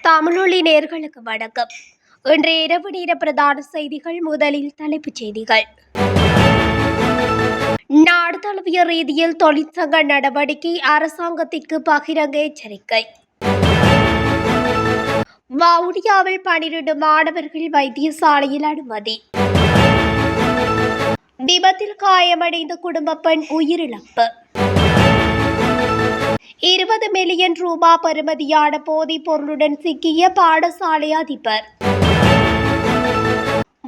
தமிழொலி நேயர்களுக்கு வணக்கம். இன்றைய இரவு நேர பிரதான செய்திகள். முதலில் தலைப்புச் செய்திகள். நாடு தழுவிய ரீதியில் தொழிற்சங்க நடவடிக்கை, அரசாங்கத்திற்கு பகிரங்க எச்சரிக்கை. வவுனியாவில் 12 மாணவர்கள் வைத்தியசாலையில் அனுமதி. விபத்தில் காயமடைந்த குடும்ப பெண் உயிரிழப்பு. 20 மில்லியன் ரூபாய் பெறுமதியான போதைப் பொருளுடன் சிக்கிய பாடசாலை அதிபர்.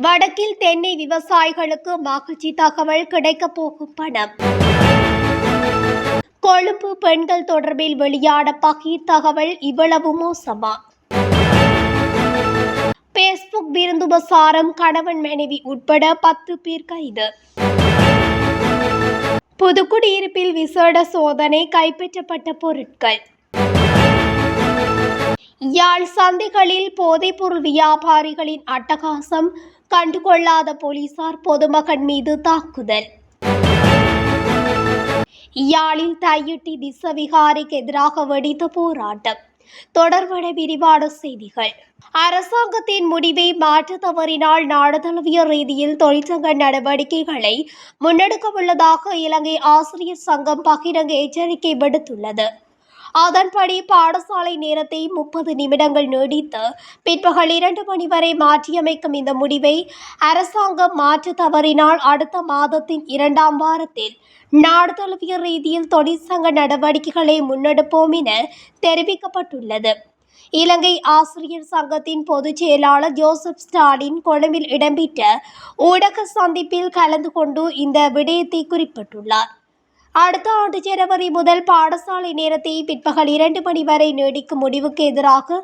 வடக்கில் தென்னை விவசாயிகளுக்கு மகிழ்ச்சி தகவல், கிடைக்கப் போகும் பணம். கொழும்பு பெண்கள் தொடர்பில் வெளியான பகீர் தகவல் இவ்வளவு மோசமா? பேஸ்புக் விருந்துபசாரம், கணவன் மனைவி உட்பட 10 பேர் கைது. புதுக்குடியிருப்பில் விசேட சோதனை, கைப்பற்றப்பட்ட பொருட்கள். யாழ் சந்தைகளில் போதைப்பொருள் வியாபாரிகளின் அட்டகாசம், கண்டுகொள்ளாத போலீசார் பொதுமகன் மீது தாக்குதல். யாழில் தையிட்டி திஸ்ஸவிகாரைக்கு எதிராக வெடித்த போராட்டம். தொடர்பான விரிவான செய்திகள். அரசாங்கத்தின் முடிவை மாற்ற தவறினால் நாடு தழுவிய ரீதியில் தொழிற்சங்க நடவடிக்கைகளை முன்னெடுக்க உள்ளதாக இலங்கை ஆசிரியர் சங்கம் பகிரங்க எச்சரிக்கை விடுத்துள்ளது. அதன்படி பாடசாலை நேரத்தை 30 நிமிடங்கள் நீடித்து பிற்பகல் 2 மணி வரை மாற்றியமைக்கும் இந்த முடிவை அரசாங்கம் மாற்ற தவறினால் அடுத்த மாதத்தின் 2ஆம் வாரத்தில் நாடு தழுவிய ரீதியில் தொழிற்சங்க நடவடிக்கைகளை முன்னெடுப்போம் என தெரிவிக்கப்பட்டுள்ளது. இலங்கை ஆசிரியர் சங்கத்தின் பொதுச் செயலாளர் ஜோசப் ஸ்டாலின் கொழும்பில் இடம்பெற்ற ஊடக சந்திப்பில் கலந்து கொண்டு இந்த விடயத்தை குறிப்பிட்டுள்ளார். அடுத்த ஆண்டு ஜனவரி முதல் பாடசாலை நேரத்தை பிற்பகல் 2 மணி வரை நீடிக்கும் முடிவுக்கு எதிராக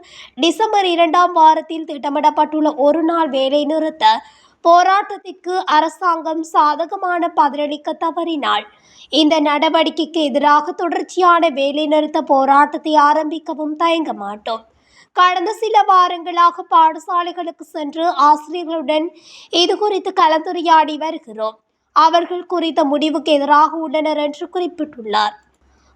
டிசம்பர் 2ஆம் வாரத்தில் திட்டமிடப்பட்டுள்ள ஒரு நாள் வேலை நிறுத்த போராட்டத்திற்கு அரசாங்கம் சாதகமான பதிலளிக்க தவறினால் இந்த நடவடிக்கைக்கு எதிராக தொடர்ச்சியான வேலைநிறுத்த போராட்டத்தை ஆரம்பிக்கவும் தயங்க மாட்டோம். கடந்த சில வாரங்களாக பாடசாலைகளுக்கு சென்று ஆசிரியர்களுடன் இது குறித்து கலந்துரையாடி வருகிறோம். அவர்கள் குறித்த முடிவுக்கு எதிராக உள்ளனர் என்று குறிப்பிட்டுள்ளார்.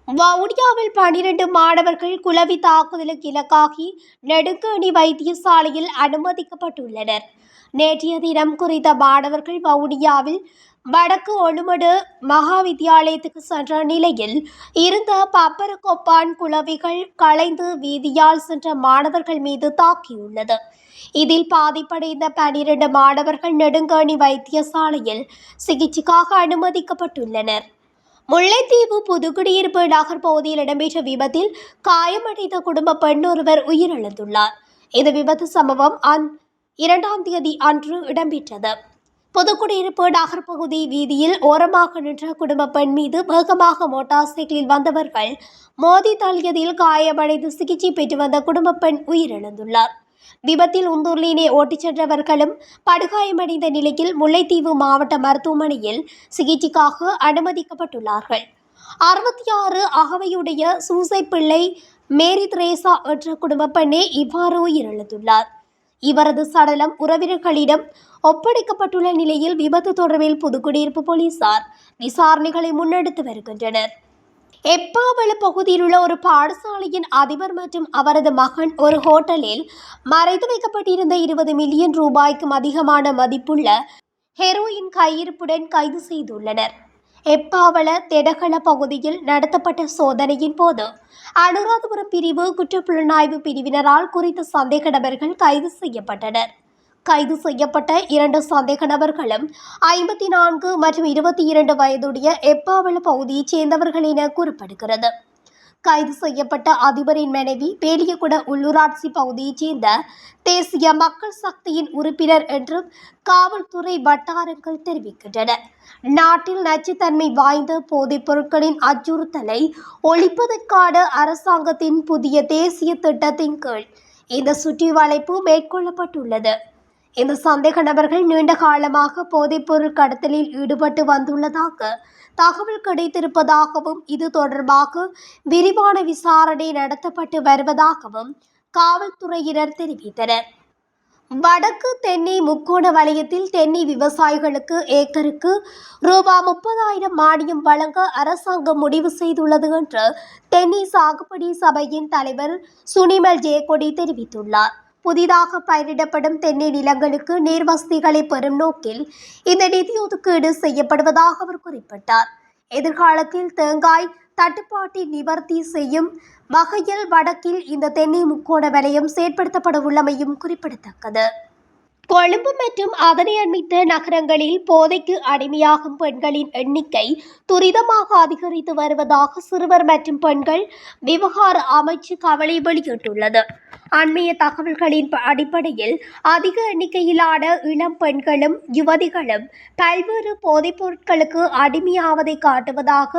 வவுனியாவில் 12 மாணவர்கள் குளவி தாக்குதலுக்கு இலக்காகி நெடுங்கேணி வைத்தியசாலையில் அனுமதிக்கப்பட்டுள்ளனர். நேற்றைய தினம் குறித்த மாணவர்கள் வவுனியாவில் வடக்கு ஒழுமடு மகா வித்தியாலயத்துக்கு சென்ற நிலையில் இருந்த பப்பரக்கொப்பான் குளவிகள் களைந்து வீதியால் சென்ற மாணவர்கள் மீது தாக்கியுள்ளது. இதில் பாதிப்படைந்த 12 மாணவர்கள் நெடுங்கேணி வைத்தியசாலையில் சிகிச்சைக்காக அனுமதிக்கப்பட்டுள்ளனர். முல்லைத்தீவு புதுக்குடியிருப்பு நகர் பகுதியில் இடம்பெற்ற விபத்தில் காயமடைந்த குடும்ப பெண் ஒருவர் உயிரிழந்துள்ளார். இந்த விபத்து சம்பவம் 2ஆம் தேதி அன்று இடம்பெற்றது. புதுக்குடியிருப்பு நகர் பகுதி வீதியில் ஓரமாக நின்ற குடும்ப பெண் மீது வேகமாக மோட்டார் சைக்கிளில் வந்தவர்கள் மோதி தள்ளியதில் காயமடைந்து சிகிச்சை பெற்று வந்த குடும்ப பெண் உயிரிழந்துள்ளார். விபத்தில் உந்தூர்லினை ஓட்டிச் சென்றவர்களும் படுகாயமடைந்த நிலையில் முல்லைத்தீவு மாவட்ட மருத்துவமனையில் சிகிச்சைக்காக அனுமதிக்கப்பட்டுள்ளார்கள். 66 அகவையுடைய சூசைப்பிள்ளை மேரி திரேசா என்ற குடும்ப பெண்ணே இவ்வாறு உயிரிழந்துள்ளார். இவரது சடலம் உறவினர்களிடம் ஒப்படைக்கப்பட்டுள்ள நிலையில் விபத்து தொடர்பில் புதுக்குடியிருப்பு போலீசார் விசாரணைகளை முன்னெடுத்து வருகின்றனர். எப்பாவள பகுதியில் உள்ள ஒரு பாடசாலையின் அதிபர் மற்றும் அவரது மகன் ஒரு ஹோட்டலில் மறைத்து வைக்கப்பட்டிருந்த 20 மில்லியன் ரூபாய்க்கும் அதிகமான மதிப்புள்ள ஹெரோயின் கையிருப்புடன் கைது செய்துள்ளனர். எப்பாவள தெடகள பகுதியில் நடத்தப்பட்ட சோதனையின் போது அனுராதபுரம் பிரிவு குற்றப்புலனாய்வு பிரிவினரால் குறித்த சந்தேக நபர்கள் கைது செய்யப்பட்டனர். கைது செய்யப்பட்ட 2 சந்தேக நபர்களும் 54 மற்றும் 22 வயதுடைய எப்பாவள பகுதியைச் சேர்ந்தவர்கள் என கூறப்படுகிறது. கைது செய்யப்பட்ட அதிபரின் மனைவி பேலியகுட உள்ளூராட்சி பகுதியைச் சேர்ந்த தேசிய மக்கள் சக்தியின் உறுப்பினர் என்றும் காவல்துறை வட்டாரங்கள் தெரிவிக்கின்றன. நாட்டில் நச்சுத்தன்மை வாய்ந்த போதைப் பொருட்களின் அச்சுறுத்தலை ஒழிப்பதற்கான அரசாங்கத்தின் புதிய தேசிய திட்டத்தின் கீழ் இந்த சுற்றி வளைப்பு மேற்கொள்ளப்பட்டுள்ளது. இந்த சந்தேக நபர்கள் நீண்ட காலமாக போதைப்பொருள் கடத்தலில் ஈடுபட்டு வந்துள்ளதாக தகவல் கிடைத்திருப்பதாகவும் இது தொடர்பாக விரிவான விசாரணை நடத்தப்பட்டு வருவதாகவும் காவல்துறையினர் தெரிவித்தனர். வடக்கு தென்னை முக்கோண வலயத்தில் தென்னை விவசாயிகளுக்கு ஏக்கருக்கு ரூபாய் 30,000 மானியம் வழங்க அரசாங்கம் முடிவு செய்துள்ளது என்று தென்னை சாகுபடி சபையின் தலைவர் சுனிமல் ஜெயக்கொடி தெரிவித்துள்ளார். புதிதாக பயிரிடப்படும் தென்னை நிலங்களுக்கு நீர் வசதிகளை பெறும் நோக்கில் இந்த நிதி ஒதுக்கீடு செய்யப்படுவதாக அவர் குறிப்பிட்டார். எதிர்காலத்தில் தேங்காய் தட்டுப்பாட்டை நிவர்த்தி செய்யும் வகையில் வடக்கில் இந்த தென்னை முக்கோண வலயம் செயற்படுத்தப்பட உள்ளமையும் குறிப்பிடத்தக்கது. கொழும்பு மற்றும் அதனை அண்மித்த நகரங்களில் போதைக்கு அடிமையாகும் பெண்களின் எண்ணிக்கை துரிதமாக அதிகரித்து வருவதாக சிறுவர் மற்றும் பெண்கள் விவகார அமைச்சு கவலை வெளியிட்டுள்ளது. அண்மைய தகவல்களின் அடிப்படையில் அதிக எண்ணிக்கையிலான இளம் பெண்களும் யுவதிகளும் பல்வேறு போதைப் பொருட்களுக்கு அடிமையாவதை காட்டுவதாக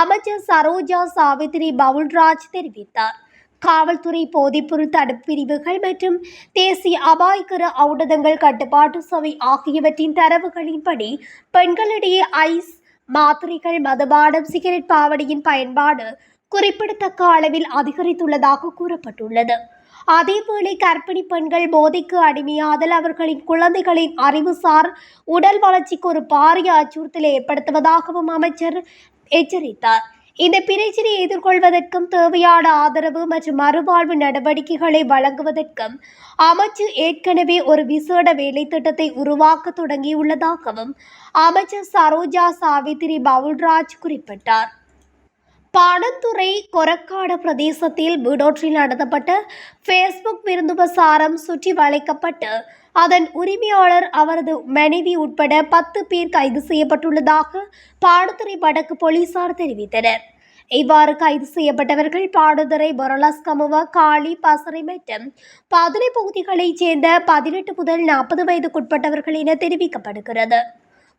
அமைச்சர் சரோஜா சாவித்ரி பவுல்ராஜ் தெரிவித்தார். காவல்துறை போதைப்பொருள் தடுப்பு பிரிவுகள் மற்றும் தேசிய அபாயகர ஔடதங்கள் கட்டுப்பாட்டு சபை ஆகியவற்றின் தரவுகளின்படி பெண்களிடையே ஐஸ் மாத்திரைகள், மதுபானம், சிகரெட் பாவனையின் பயன்பாடு குறிப்பிடத்தக்க அளவில் அதிகரித்துள்ளதாக கூறப்பட்டுள்ளது. அதேவேளை கர்ப்பிணி பெண்கள் போதைக்கு அடிமையாதல் அவர்களின் குழந்தைகளின் அறிவுசார் உடல் வளர்ச்சிக்கு ஒரு பாரிய அச்சுறுத்தலை ஏற்படுத்துவதாகவும் அமைச்சர் எச்சரித்தார். இந்த பிரச்சினையை எதிர்கொள்வதற்கும் தேவையான ஆதரவு மற்றும் மறுவாழ்வு நடவடிக்கைகளை வழங்குவதற்கும் அமைச்சு ஏற்கனவே ஒரு விசேட வேலை திட்டத்தை உருவாக்க தொடங்கியுள்ளதாகவும் அமைச்சர் சரோஜா சாவித்ரி பவுல்ராஜ் குறிப்பிட்டார். பாணந்துறை கொரக்காடு பிரதேசத்தில் வீடொன்றில் நடத்தப்பட்ட ஃபேஸ்புக் விருந்துபசாரம் சுற்றி வளைக்கப்பட்டு அதன் உரிமையாளர் அவரது மனைவி உட்பட 10 பேர் கைது செய்யப்பட்டுள்ளதாக பாணந்துறை வடக்கு போலீசார் தெரிவித்தனர். இவ்வாறு கைது செய்யப்பட்டவர்கள் பாணந்துறை, பொரலஸ்கமுவ, காளி, பசறை மற்றும் பதுளை பகுதிகளைச் சேர்ந்த 18 முதல் 40 வயதுக்குட்பட்டவர்கள் என தெரிவிக்கப்படுகிறது.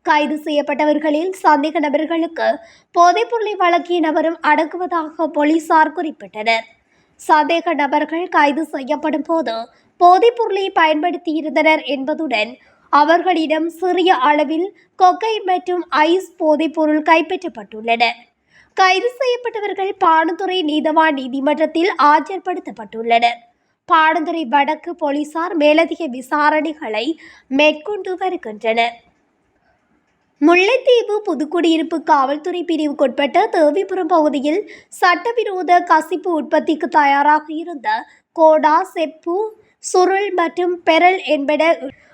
கைது செய்யப்பட்டவர்களில் சந்தேக நபர்களுக்கு போதைப்பொருளை வழங்கிய நபரும் அடங்குவதாக போலீசார் குறிப்பிட்டனர். சந்தேக நபர்கள் கைது செய்யப்படும் போது போதைப்பொருளை பயன்படுத்தியிருந்தனர் என்பதுடன் அவர்களிடம் சிறிய அளவில் கொக்கைன் மற்றும் ஐஸ் போதைப்பொருள் கைப்பற்றப்பட்டுள்ளன. கைது செய்யப்பட்டவர்கள் பாணந்துறை நீதவான் நீதிமன்றத்தில் ஆஜர்படுத்தப்பட்டுள்ளனர். பாணந்துறை வடக்கு போலீசார் மேலதிக விசாரணைகளை மேற்கொண்டு வருகின்றனர். முல்லைத்தீவு புதுக்குடியிருப்பு காவல்துறை பிரிவுக்குட்பட்ட தேவிபுரம் பகுதியில் சட்டவிரோத கசிப்பு உற்பத்திக்கு தயாராக இருந்த கோடா, செப்பு, சுருள் மற்றும் பெரல் என்பன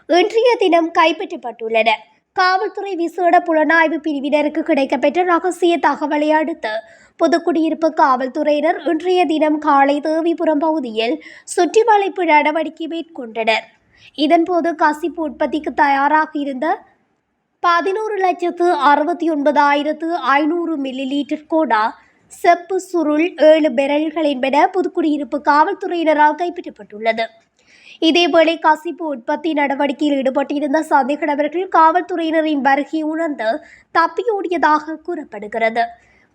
இன்றைய தினம் கைப்பற்றப்பட்டுள்ளன. காவல்துறை விசேட புலனாய்வு பிரிவினருக்கு கிடைக்கப்பெற்ற ரகசிய தகவலை அடுத்து புதுக்குடியிருப்பு காவல்துறையினர் இன்றைய தினம் காலை தேவிபுரம் பகுதியில் சுற்றி வளைப்பு நடவடிக்கை மேற்கொண்டனர். இதன்போது கசிப்பு உற்பத்திக்கு தயாராக இருந்த 11,69,500 மில்லி லீட்டர் கோடா, செப்பு, சுருள், 7 பெரல்கள் என்பன புதுக்குடியிருப்பு காவல்துறையினரால் கைப்பற்றப்பட்டுள்ளது. இதேவேளை கசிப்பு உற்பத்தி நடவடிக்கையில் ஈடுபட்டிருந்த சந்தேக நபர்கள் காவல்துறையினரின் வருகையை உணர்ந்து தப்பியோடியதாக கூறப்படுகிறது.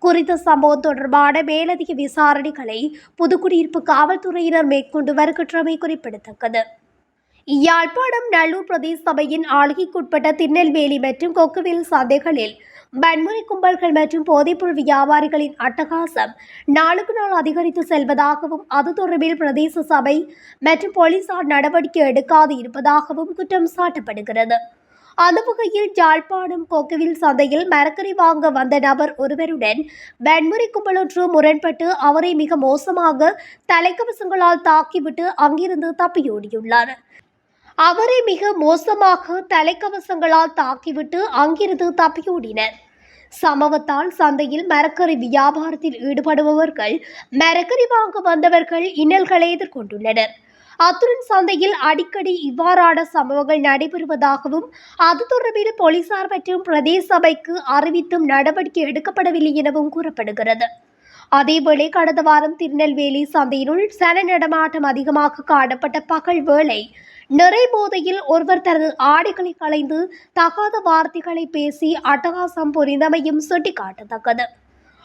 குறித்த சம்பவம் தொடர்பான மேலதிக விசாரணைகளை புதுக்குடியிருப்பு காவல்துறையினர் மேற்கொண்டு வருகின்றமை குறிப்பிடத்தக்கது. யாழ்ப்பாணம் நல்லூர் பிரதேச சபையின் ஆளுகைக்குட்பட்ட திருநெல்வேலி மற்றும் கொக்குவில் சந்தைகளில் வன்முறை கும்பல்கள் மற்றும் போதைப்பொருள் வியாபாரிகளின் அட்டகாசம் நாளுக்கு நாள் அதிகரித்து செல்வதாகவும் அது தொடர்பில் பிரதேச சபை மற்றும் போலீசார் நடவடிக்கை எடுக்காது இருப்பதாகவும் குற்றம் சாட்டப்படுகிறது. அந்த வகையில் யாழ்ப்பாணம் கொக்குவில் சந்தையில் மரக்கறி வாங்க வந்த நபர் ஒருவருடன் வன்முறை கும்பலொன்று முரண்பட்டு அவரை மிக மோசமாக தலைக்கவசங்களால் தாக்கிவிட்டு அங்கிருந்து தப்பியோடியுள்ளார். சம்பவத்தால் சந்தையில் மரக்கறி வியாபாரத்தில் ஈடுபடுபவர்கள் மரக்கறி வாங்க வந்தவர்கள் இன்னல்களை எதிர்கொண்டுள்ளனர். அத்துடன் சந்தையில் அடிக்கடி இவ்வாறான சம்பவங்கள் நடைபெறுவதாகவும் அது தொடர்பில் போலீசார் மற்றும் பிரதேச சபைக்கு அறிவித்தும் நடவடிக்கை எடுக்கப்படவில்லை எனவும் கூறப்படுகிறது. அதேவேளை கடந்த வாரம் திருநெல்வேலி சந்தையினுள் சன நடமாட்டம் அதிகமாக காணப்பட்ட பகல் வேளை நிறை போதையில் ஒருவர் தனது ஆடைகளை களைந்து தகாத வார்த்தைகளை பேசி அட்டகாசம் புரிந்தமையும் சுட்டிக்காட்டத்தக்கது.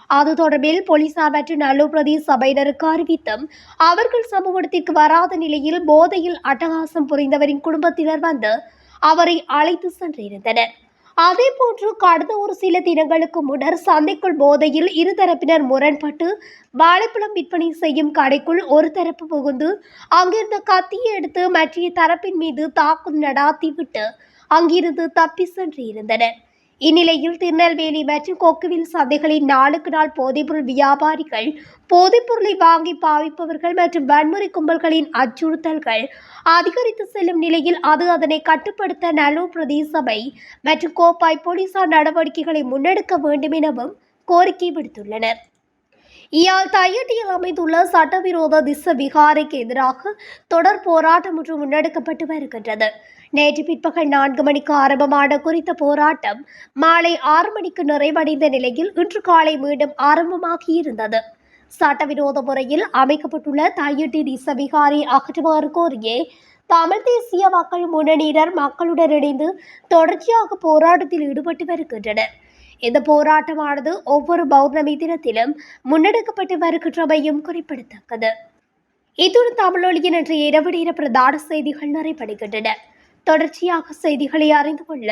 அது தொடர்பில் போலீசார் மற்றும் நல்லூர் பிரதேச சபையினருக்கு அறிவித்தும் அவர்கள் சம்பவத்திற்கு வராத நிலையில் போதையில் அட்டகாசம் புரிந்தவரின் குடும்பத்தினர் வந்து அவரை அழைத்து சென்றிருந்தனர். அதேபோன்று கடந்த ஒரு சில தினங்களுக்கு முன்னர் சந்தைக்குள் போதையில் இருதரப்பினர் முரண்பட்டு வாழைப்பழம் விற்பனை செய்யும் கடைக்குள் ஒரு தரப்பு புகுந்து அங்கிருந்த கத்தியை எடுத்து மற்ற தரப்பின் மீது தாக்குதல் நடாத்திவிட்டு அங்கிருந்து தப்பி சென்றிருந்தனர். இந்நிலையில் திருநெல்வேலி மற்றும் கொக்குவில் சந்தைகளில் நாளுக்கு நாள் போதைப்பொருள் வியாபாரிகள் போதைப்பொருளை வாங்கி பாவிப்பவர்கள் மற்றும் வன்முறை கும்பல்களின் அச்சுறுத்தல்கள் அதிகரித்து செல்லும் நிலையில் அதனை கட்டுப்படுத்த நல்லூர் பிரதேச சபை மற்றும் கோப்பாய் போலீசார் நடவடிக்கைகளை முன்னெடுக்க வேண்டும் எனவும் கோரிக்கை விடுத்துள்ளனர். இயாழ் தையிட்டியில் அமைந்துள்ள சட்டவிரோத திஸ்ஸ விகாரைக்கு எதிராக தொடர் போராட்டம் ஒன்று முன்னெடுக்கப்பட்டு வருகின்றது. நேற்று பிற்பகல் 4 மணிக்கு ஆரம்பமான குறித்த போராட்டம் மாலை 6 மணிக்கு நிறைவடைந்த நிலையில் இன்று காலை மீண்டும் ஆரம்பமாகியிருந்தது. சட்டவிரோத முறையில் அமைக்கப்பட்டுள்ள தையிட்டி திஸ்ஸ விகாரை அகற்றுமாறு கோரியே தமிழ் தேசிய மக்கள் முன்னணியினர் மக்களுடன் இணைந்து தொடர்ச்சியாக போராட்டத்தில் ஈடுபட்டு வருகின்றனர். இந்த போராட்டமானது ஒவ்வொரு பௌர்ணமி தினத்திலும் முன்னெடுக்கப்பட்டு வருகின்றமையும் குறிப்பிடத்தக்கது. இத்துடன் தமிழொலியின் இன்றைய இரவு நேர பிரதான செய்திகள் நிறைவடைகின்றன. தொடர்ச்சியாக செய்திகளை அறிந்து கொள்ள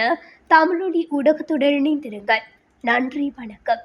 தமிழொலி ஊடகத்துடன் இணைந்திருங்கள். நன்றி, வணக்கம்.